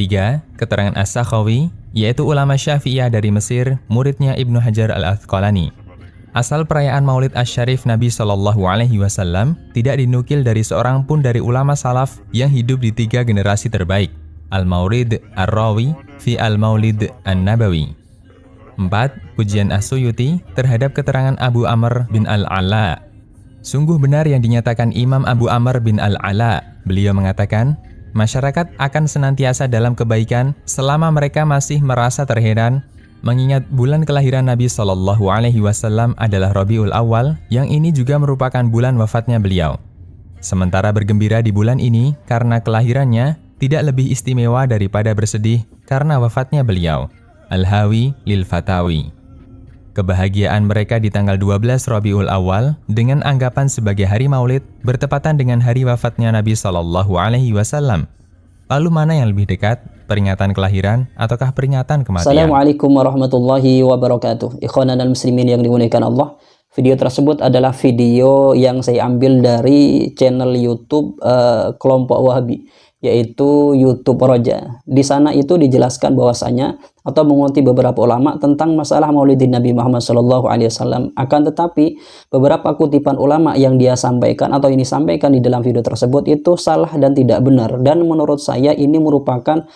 Ketiga, keterangan As-Sakhawi, yaitu ulama Syafi'iyah dari Mesir, muridnya Ibnu Hajar Al-Asqalani. Asal perayaan Maulid Asy-Syarif Nabi SAW tidak dinukil dari seorang pun dari ulama salaf yang hidup di 3 generasi terbaik. Al-Maurid Ar-Rawi fi Al-Maulid An-Nabawi. 4. Pujian As-Suyuti terhadap keterangan Abu Amr bin Al-Ala. Sungguh benar yang dinyatakan Imam Abu Amr bin Al-Ala. Beliau mengatakan, masyarakat akan senantiasa dalam kebaikan selama mereka masih merasa terheran mengingat bulan kelahiran Nabi SAW adalah Rabiul Awal, yang ini juga merupakan bulan wafatnya beliau. Sementara bergembira di bulan ini karena kelahirannya tidak lebih istimewa daripada bersedih karena wafatnya beliau. Al-Hawi lil Fatawi. Kebahagiaan mereka di tanggal 12 Rabiul Awal dengan anggapan sebagai hari Maulid bertepatan dengan hari wafatnya Nabi SAW. Lalu mana yang lebih dekat, peringatan kelahiran ataukah peringatan kematian? Assalamualaikum warahmatullahi wabarakatuh. Ikhwanan dan muslimin yang dimuliakan Allah. Video tersebut adalah video yang saya ambil dari channel YouTube kelompok Wahabi, yaitu YouTube Roja. Di sana itu dijelaskan bahwasanya atau mengutip beberapa ulama tentang masalah Maulidin Nabi Muhammad SAW. Akan tetapi beberapa kutipan ulama yang dia sampaikan atau ini sampaikan di dalam video tersebut itu salah dan tidak benar. Dan menurut saya ini merupakan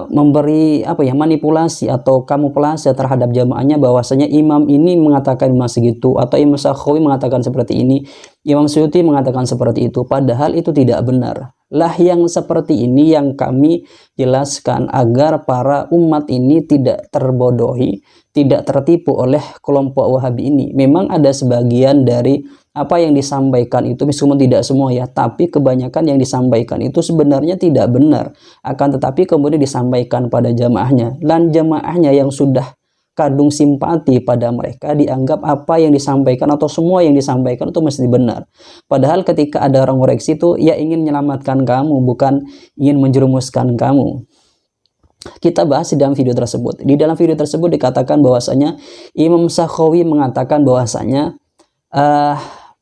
memberi manipulasi atau kamuflase terhadap jamaahnya, bahwasanya imam ini mengatakan masih gitu, atau Imam Sakhawi mengatakan seperti ini, Imam Suyuti mengatakan seperti itu, padahal itu tidak benar. Lah yang seperti ini yang kami jelaskan agar para umat ini tidak terbodohi, tidak tertipu oleh kelompok Wahabi ini. Memang ada sebagian dari apa yang disampaikan itu, meskipun tidak semua ya, tapi kebanyakan yang disampaikan itu sebenarnya tidak benar. Akan tetapi kemudian disampaikan pada jamaahnya, dan jamaahnya yang sudah kadung simpati pada mereka dianggap apa yang disampaikan atau semua yang disampaikan itu mesti benar. Padahal ketika ada orang koreksi itu ya ingin menyelamatkan kamu, bukan ingin menjerumuskan kamu. Kita bahas di dalam video tersebut. Di dalam video tersebut dikatakan bahwasanya Imam Sakhawi mengatakan bahwasanya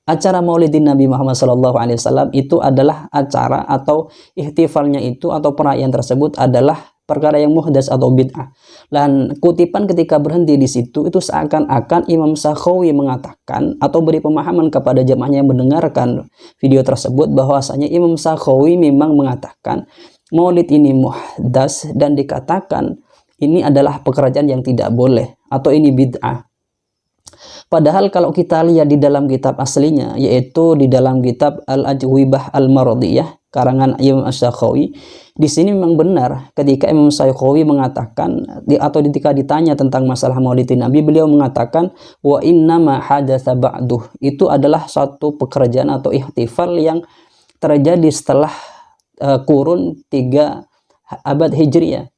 acara Maulidin Nabi Muhammad SAW itu adalah acara atau ihtifalnya itu atau perayaan tersebut adalah perkara yang muhdas atau bid'ah. Dan kutipan ketika berhenti di situ itu seakan-akan Imam Sakhawi mengatakan atau beri pemahaman kepada jemaahnya yang mendengarkan video tersebut bahwasanya Imam Sakhawi memang mengatakan Maulid ini muhdas dan dikatakan ini adalah pekerjaan yang tidak boleh atau ini bid'ah. Padahal kalau kita lihat di dalam kitab aslinya, yaitu di dalam kitab Al-Ajwibah Al-Maradiyah karangan Imam Asy-Sakhawi, di sini memang benar ketika Imam Asy-Sakhawi mengatakan atau ketika ditanya tentang masalah Maulidin Nabi, beliau mengatakan wa inna ma hadatsa ba'duh, itu adalah suatu pekerjaan atau ihtifal yang terjadi setelah kurun 3 abad Hijriyah.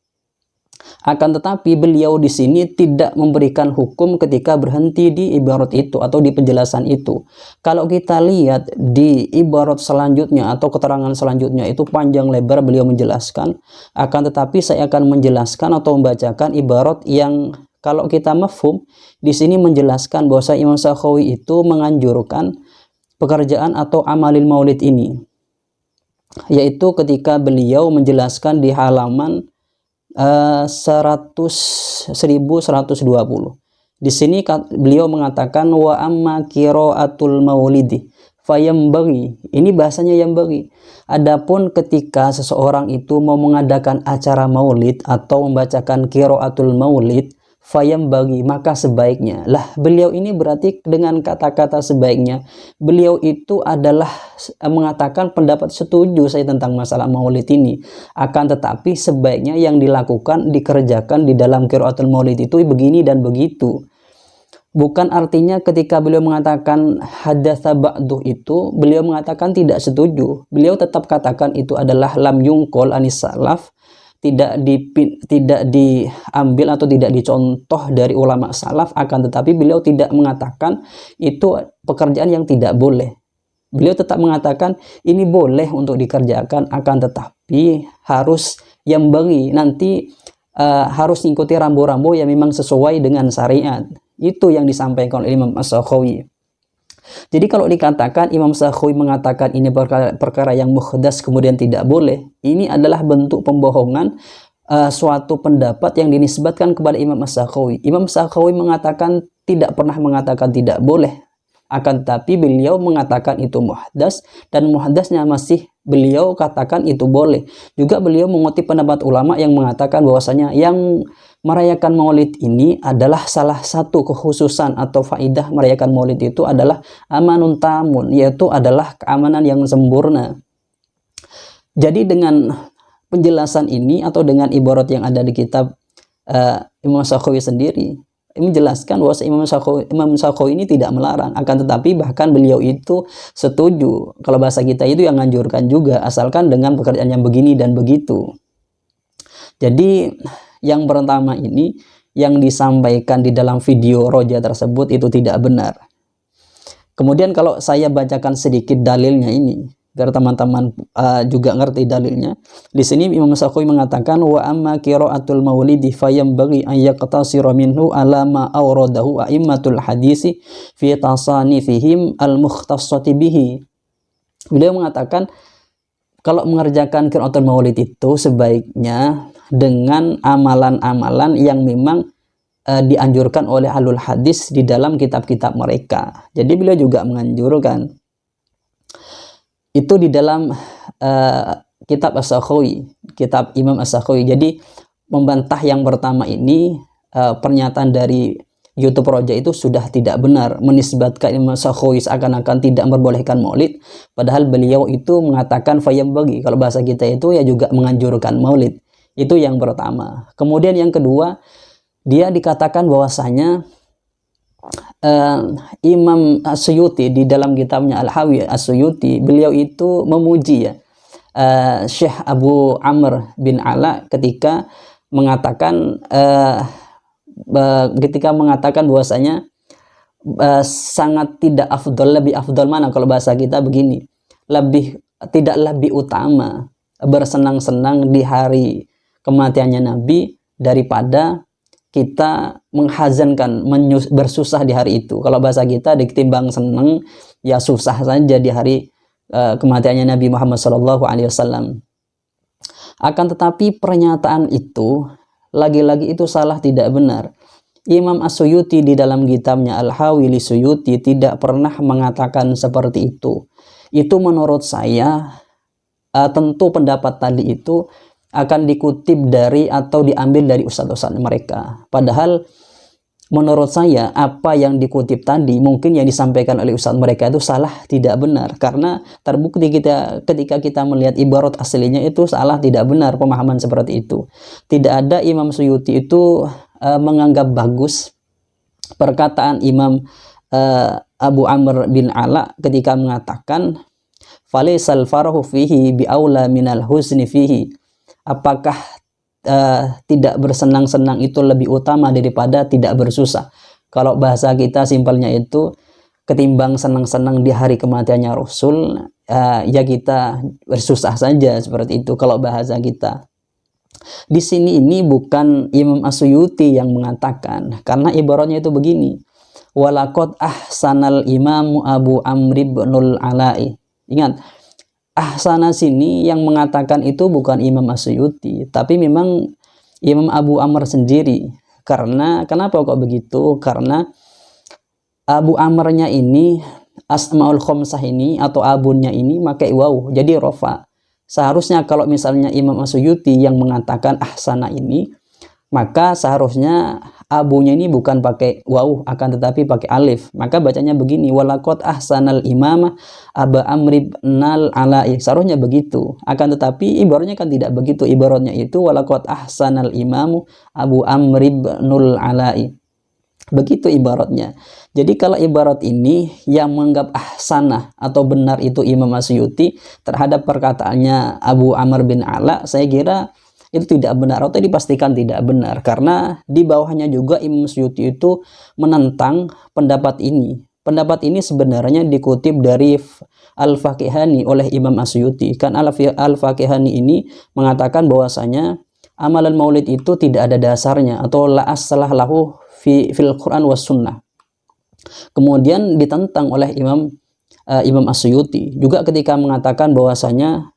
Akan tetapi beliau di sini tidak memberikan hukum ketika berhenti di ibarat itu atau di penjelasan itu. Kalau kita lihat di ibarat selanjutnya atau keterangan selanjutnya itu panjang lebar beliau menjelaskan. Akan tetapi saya akan menjelaskan atau membacakan ibarat yang kalau kita mafhum di sini menjelaskan bahwa Imam Sakhawi itu menganjurkan pekerjaan atau amalil maulid ini, yaitu ketika beliau menjelaskan di halaman 1120. Di sini beliau mengatakan wa amma qiraatul maulidi fayambaghi. Ini bahasanya yang bagi. Adapun ketika seseorang itu mau mengadakan acara maulid atau membacakan qiraatul maulid fayambaghi, maka sebaiknya. Lah beliau ini berarti dengan kata-kata sebaiknya beliau itu adalah mengatakan pendapat setuju saya tentang masalah maulid ini. Akan tetapi sebaiknya yang dilakukan dikerjakan di dalam qiraatul maulid itu begini dan begitu. Bukan artinya ketika beliau mengatakan hadatsa ba'duh itu beliau mengatakan tidak setuju. Beliau tetap katakan itu adalah lam yungqol anis salaf, tidak diambil atau tidak dicontoh dari ulama salaf. Akan tetapi beliau tidak mengatakan itu pekerjaan yang tidak boleh. Beliau tetap mengatakan ini boleh untuk dikerjakan, akan tetapi harus yang bagi nanti harus mengikuti rambu-rambu yang memang sesuai dengan syariat. Itu yang disampaikan oleh Imam As-Sakhawi. Jadi kalau dikatakan Imam Sakhawi mengatakan ini perkara yang muhdas kemudian tidak boleh, ini adalah bentuk pembohongan suatu pendapat yang dinisbatkan kepada Imam Sakhawi. Imam Sakhawi mengatakan tidak pernah mengatakan tidak boleh, akan tetapi beliau mengatakan itu muhdas, dan muhdasnya masih beliau katakan itu boleh. Juga beliau mengutip pendapat ulama yang mengatakan bahwasanya yang merayakan maulid ini adalah salah satu kekhususan atau faidah merayakan maulid itu adalah amanun tamun, yaitu adalah keamanan yang sempurna. Jadi dengan penjelasan ini atau dengan ibarat yang ada di kitab Imam Sakhawi sendiri, ini menjelaskan bahwa Imam Sakhawi ini tidak melarang, akan tetapi bahkan beliau itu setuju, kalau bahasa kita itu yang menganjurkan juga, asalkan dengan pekerjaan yang begini dan begitu. Jadi yang pertama ini yang disampaikan di dalam video Roja tersebut itu tidak benar. Kemudian kalau saya bacakan sedikit dalilnya ini biar teman-teman juga ngerti dalilnya. Di sini Imam Sakhawi mengatakan wa amma qiraatul maulidi fayambaghi an yaqtasira minhu ala ma awradahu a'immatul hadisi fi tasanifihim al-mukhtassati bihi. Beliau mengatakan kalau mengerjakan qiraatul maulid itu sebaiknya dengan amalan-amalan yang memang dianjurkan oleh ahlul hadis di dalam kitab-kitab mereka. Jadi beliau juga menganjurkan itu di dalam kitab As-Sakhawi, kitab Imam As-Sakhawi. Jadi membantah yang pertama ini, pernyataan dari YouTube Roja itu sudah tidak benar, menisbatkan Imam As-Sakhawi seakan-akan tidak memperbolehkan maulid, padahal beliau itu mengatakan fayambagi, kalau bahasa kita itu ya juga menganjurkan maulid. Itu yang pertama. Kemudian yang kedua, dia dikatakan bahwasanya Imam As-Suyuti di dalam kitabnya Al-Hawi As-Suyuti, beliau itu memuji ya Syekh Abu Amr bin Ala ketika mengatakan bahwasanya sangat tidak afdol, lebih afdol mana kalau bahasa kita begini, tidak lebih utama bersenang-senang di hari kematiannya Nabi daripada kita menghazankan, bersusah di hari itu. Kalau bahasa kita diketimbang senang, ya susah saja di hari kematiannya Nabi Muhammad SAW. Akan tetapi pernyataan itu lagi-lagi itu salah, tidak benar. Imam As-Suyuti di dalam kitabnya Al-Hawi li Suyuti tidak pernah mengatakan seperti itu. Itu menurut saya tentu pendapat tadi itu akan dikutip dari atau diambil dari ustadz-ustadz mereka. Padahal menurut saya apa yang dikutip tadi mungkin yang disampaikan oleh ustadz mereka itu salah, tidak benar. Karena terbukti ketika kita melihat ibarat aslinya itu salah, tidak benar pemahaman seperti itu. Tidak ada Imam Suyuti itu menganggap bagus perkataan Imam Abu Amr bin Ala ketika mengatakan falaisal farahu fihi bi'aula minal husni fihi. Apakah tidak bersenang-senang itu lebih utama daripada tidak bersusah? Kalau bahasa kita simpelnya itu, ketimbang senang-senang di hari kematiannya Rasul, ya kita bersusah saja, seperti itu kalau bahasa kita. Di sini ini bukan Imam As-Suyuti yang mengatakan, karena ibaratnya itu begini, walaqad ahsanal imamu Abu Amr ibnul Ala'i. Ingat, ahsana sini yang mengatakan itu bukan Imam As-Suyuti, tapi memang Imam Abu Amr sendiri. Karena kenapa kok begitu? Karena Abu Amrnya ini, Asmaul Khomsah ini atau abunnya ini pakai waw, jadi rofa. Seharusnya kalau misalnya Imam As-Suyuti yang mengatakan ahsana ini, maka seharusnya abunya ini bukan pakai waw, akan tetapi pakai alif. Maka bacanya begini, walaqad ahsanal imamah Aba Amr ibnal Ala'i. Seharusnya begitu. Akan tetapi ibaratnya kan tidak begitu. Ibaratnya itu walaqad ahsanal imamu Abu Amr ibnul Ala'i. Begitu ibaratnya. Jadi kalau ibarat ini yang menganggap ahsanah atau benar itu Imam As-Suyuti terhadap perkataannya Abu Amr bin Ala, saya kira itu tidak benar atau dipastikan tidak benar, karena di bawahnya juga Imam Suyuti itu menentang pendapat ini. Pendapat ini sebenarnya dikutip dari Al-Faqihani oleh Imam As-Suyuti. Kan Al-Faqihani ini mengatakan bahwasanya amalan maulid itu tidak ada dasarnya atau la aslah lahu fil Quran was sunnah. Kemudian ditentang oleh Imam As-Suyuti juga ketika mengatakan bahwasanya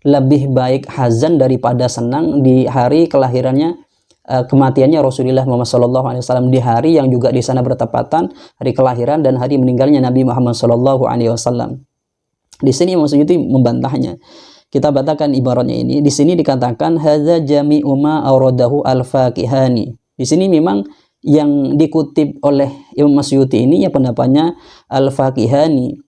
lebih baik hazan daripada senang di hari kelahirannya, kematiannya Rasulullah Muhammad SAW, di hari yang juga di sana bertepatan hari kelahiran dan hari meninggalnya Nabi Muhammad SAW. Di sini Imam Suyuti membantahnya. Kita bacakan ibaratnya ini. Di sini dikatakan hadza jami'u ma awradahu al-Faqihani. Di sini memang yang dikutip oleh Imam Suyuti ini ya pendapatnya al-Faqihani.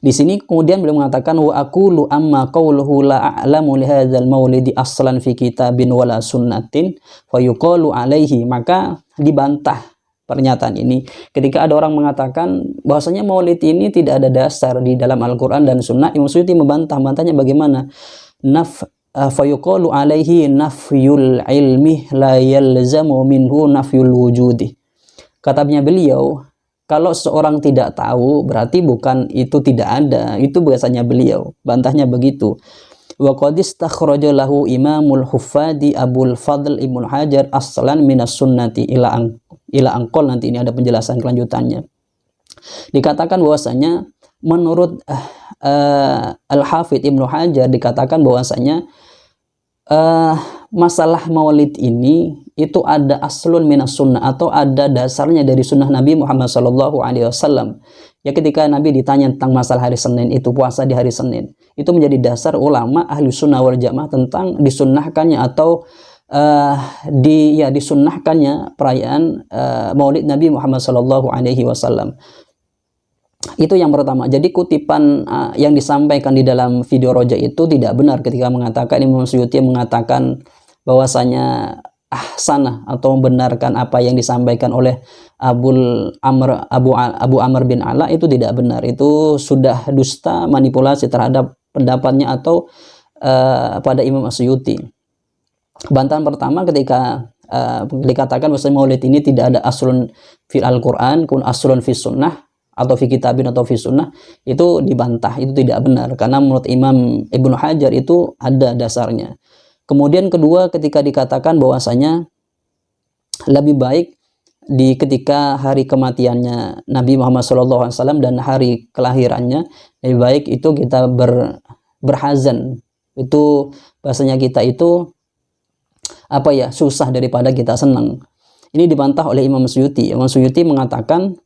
Di sini kemudian beliau mengatakan wa aqulu amma qawluhu la a'lamu li hadzal maulidi aslan fi kitabin wala sunnatin fa yuqalu alaihi. Maka dibantah pernyataan ini ketika ada orang mengatakan bahwasanya maulid ini tidak ada dasar di dalam Al-Qur'an dan Sunnah. Imam Suyuti membantahnya bagaimana? Fa yuqalu alaihi nafyul ilmi la yalzamu minhu nafyul wujudi. Katanya beliau, kalau seorang tidak tahu berarti bukan itu tidak ada, itu bahasanya beliau, bantahnya begitu. Wa qad istakhraja lahu Imamul Huffadi Abul Fadl Ibnu Hajar aslan minas sunnati ila angkol. Nanti ini ada penjelasan kelanjutannya. Dikatakan bahwasanya menurut Al-Hafidz Ibnu Hajar dikatakan bahwasanya masalah maulid ini itu ada aslun minas sunnah atau ada dasarnya dari sunnah Nabi Muhammad SAW. Ya ketika Nabi ditanya tentang masalah hari Senin itu puasa di hari Senin, itu menjadi dasar ulama ahli sunnah wal jamaah tentang disunnahkannya atau disunnahkannya perayaan maulid Nabi Muhammad SAW. Itu yang pertama. Jadi kutipan yang disampaikan di dalam video Roja itu tidak benar ketika mengatakan Imam Suyuti mengatakan bahwasanya ahsanah atau membenarkan apa yang disampaikan oleh Abu Amr bin Ala, itu tidak benar. Itu sudah dusta, manipulasi terhadap pendapatnya atau pada Imam Suyuti. Bantahan pertama ketika dikatakan bahwa maulid ini tidak ada aslun fil Al-Qur'an kun aslun fis sunnah atau fi kitabin atau fi sunnah, itu dibantah, itu tidak benar karena menurut Imam Ibnu Hajar itu ada dasarnya. Kemudian kedua, ketika dikatakan bahwasanya lebih baik ketika hari kematiannya Nabi Muhammad SAW dan hari kelahirannya, lebih baik itu kita berhazan, itu bahasanya kita itu susah daripada kita senang. Ini dibantah oleh Imam Suyuti. Imam Suyuti mengatakan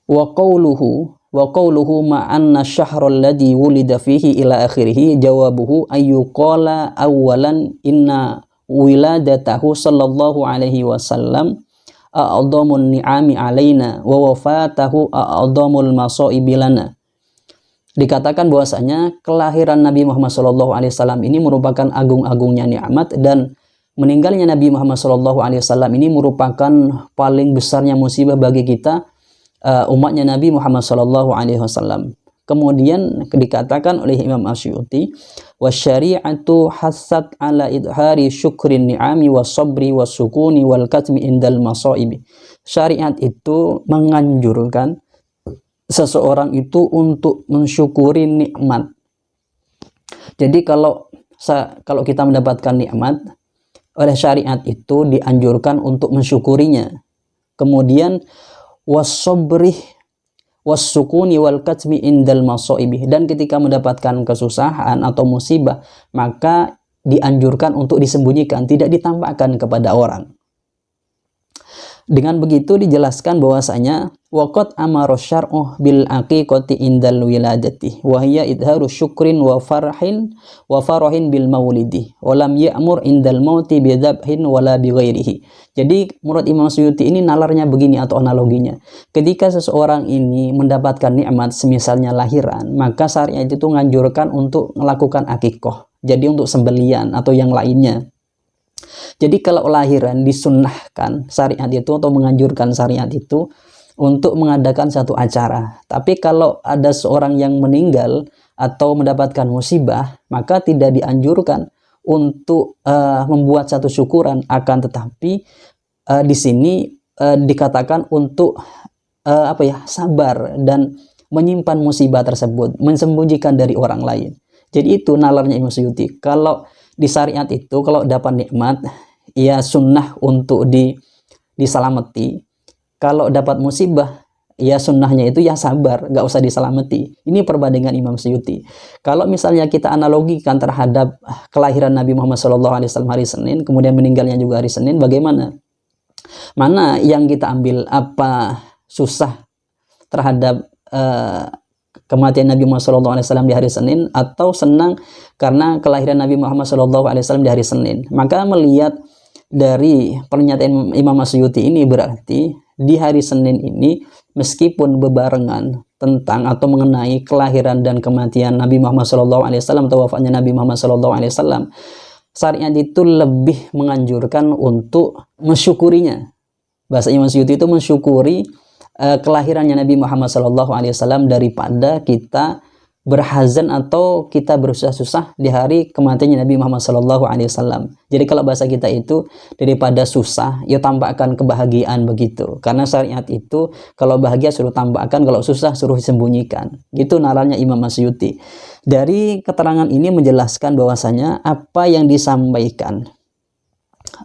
wa qawluhu ma'anna syahrul ladhi wulida fihi ila akhirih jawabuhu ayyuqala awalan inna wiladatahu sallallahu alaihi wasallam a'adhamun ni'ami alaina wa wafatahu a'adhamul masaibi lana. Dikatakan bahwasanya kelahiran Nabi Muhammad sallallahu alaihi wasallam ini merupakan agung-agungnya nikmat dan meninggalnya Nabi Muhammad sallallahu alaihi wasallam ini merupakan paling besarnya musibah bagi kita umatnya Nabi Muhammad sallallahu alaihi wasallam. Kemudian dikatakan oleh Imam Asy'uti wa syari'atu hassat ala idhari syukrin ni'ami was sabri was sukuni wal katmi indal masaibi. Syariat itu menganjurkan seseorang itu untuk mensyukuri nikmat. Jadi kalau kita mendapatkan nikmat, oleh syariat itu dianjurkan untuk mensyukurinya. Kemudian was-sabrih was-sukuni wal katmi indal masaibi, dan ketika mendapatkan kesusahan atau musibah maka dianjurkan untuk disembunyikan, tidak ditampakkan kepada orang. Dengan begitu dijelaskan bahwasanya waqad amara syar'u bil aqiqati indal wiladati wa hiya idharu syukrin wa farahin bil maulidi wa lam ya'mur indal mauti bi dzabhin wala bi ghairihi. Jadi menurut Imam Suyuti ini nalarnya begini atau analoginya. Ketika seseorang ini mendapatkan nikmat semisalnya lahiran, maka syariat itu menganjurkan untuk melakukan akikah. Jadi untuk sembelian atau yang lainnya. Jadi kalau lahiran disunnahkan syariat itu atau menganjurkan syariat itu untuk mengadakan satu acara. Tapi kalau ada seorang yang meninggal atau mendapatkan musibah, maka tidak dianjurkan untuk membuat satu syukuran. Akan tetapi di sini dikatakan untuk sabar dan menyimpan musibah tersebut, mensembunyikan dari orang lain. Jadi itu nalarnya Imam Suyuti. Kalau di syariat itu kalau dapat nikmat ya sunnah untuk diselamati. Kalau dapat musibah, ya sunnahnya itu ya sabar, nggak usah diselamati. Ini perbandingan Imam Suyuti. Kalau misalnya kita analogikan terhadap kelahiran Nabi Muhammad SAW hari Senin, kemudian meninggalnya juga hari Senin, bagaimana? Mana yang kita ambil? Apa susah terhadap kematian Nabi Muhammad SAW di hari Senin, atau senang karena kelahiran Nabi Muhammad SAW di hari Senin? Maka melihat dari pernyataan Imam Suyuti ini, berarti di hari Senin ini meskipun bebarengan tentang atau mengenai kelahiran dan kematian Nabi Muhammad SAW atau wafatnya Nabi Muhammad SAW, syariat itu lebih menganjurkan untuk mensyukurinya. Bahasa Imam Suyuti itu mensyukuri kelahirannya Nabi Muhammad SAW daripada kita berhazan atau kita bersusah-susah di hari kematiannya Nabi Muhammad SAW. Jadi kalau bahasa kita itu, daripada susah, ya tampakkan kebahagiaan begitu. Karena syariat itu kalau bahagia suruh tampakkan, kalau susah suruh sembunyikan. Gitu nalarnya Imam Suyuti. Dari keterangan ini menjelaskan bahwasanya apa yang disampaikan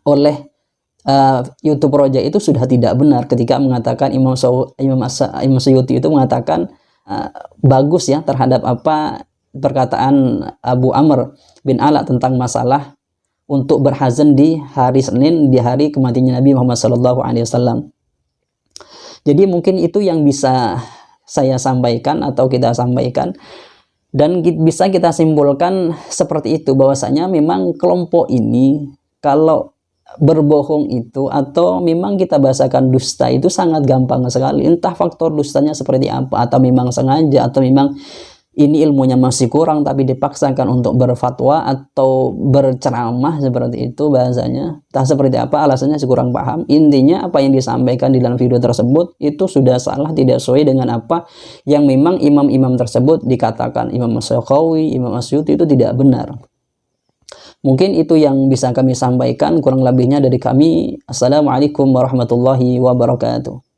oleh YouTube Roja itu sudah tidak benar ketika mengatakan Imam Suyuti itu mengatakan bagus ya terhadap apa perkataan Abu Amr bin Ala tentang masalah untuk berhazan di hari Senin, di hari kematiannya Nabi Muhammad SAW. Jadi mungkin itu yang bisa saya sampaikan atau kita sampaikan, dan bisa kita simpulkan seperti itu, bahwasanya memang kelompok ini kalau berbohong itu atau memang kita bahasakan dusta itu sangat gampang sekali. Entah faktor dustanya seperti apa, atau memang sengaja, atau memang ini ilmunya masih kurang tapi dipaksakan untuk berfatwa atau berceramah seperti itu bahasanya. Entah seperti apa alasannya, kurang paham. Intinya apa yang disampaikan di dalam video tersebut itu sudah salah, tidak sesuai dengan apa yang memang imam-imam tersebut dikatakan. Imam Syakhawi, Imam Asyuti itu tidak benar. Mungkin itu yang bisa kami sampaikan, kurang lebihnya dari kami. Assalamualaikum warahmatullahi wabarakatuh.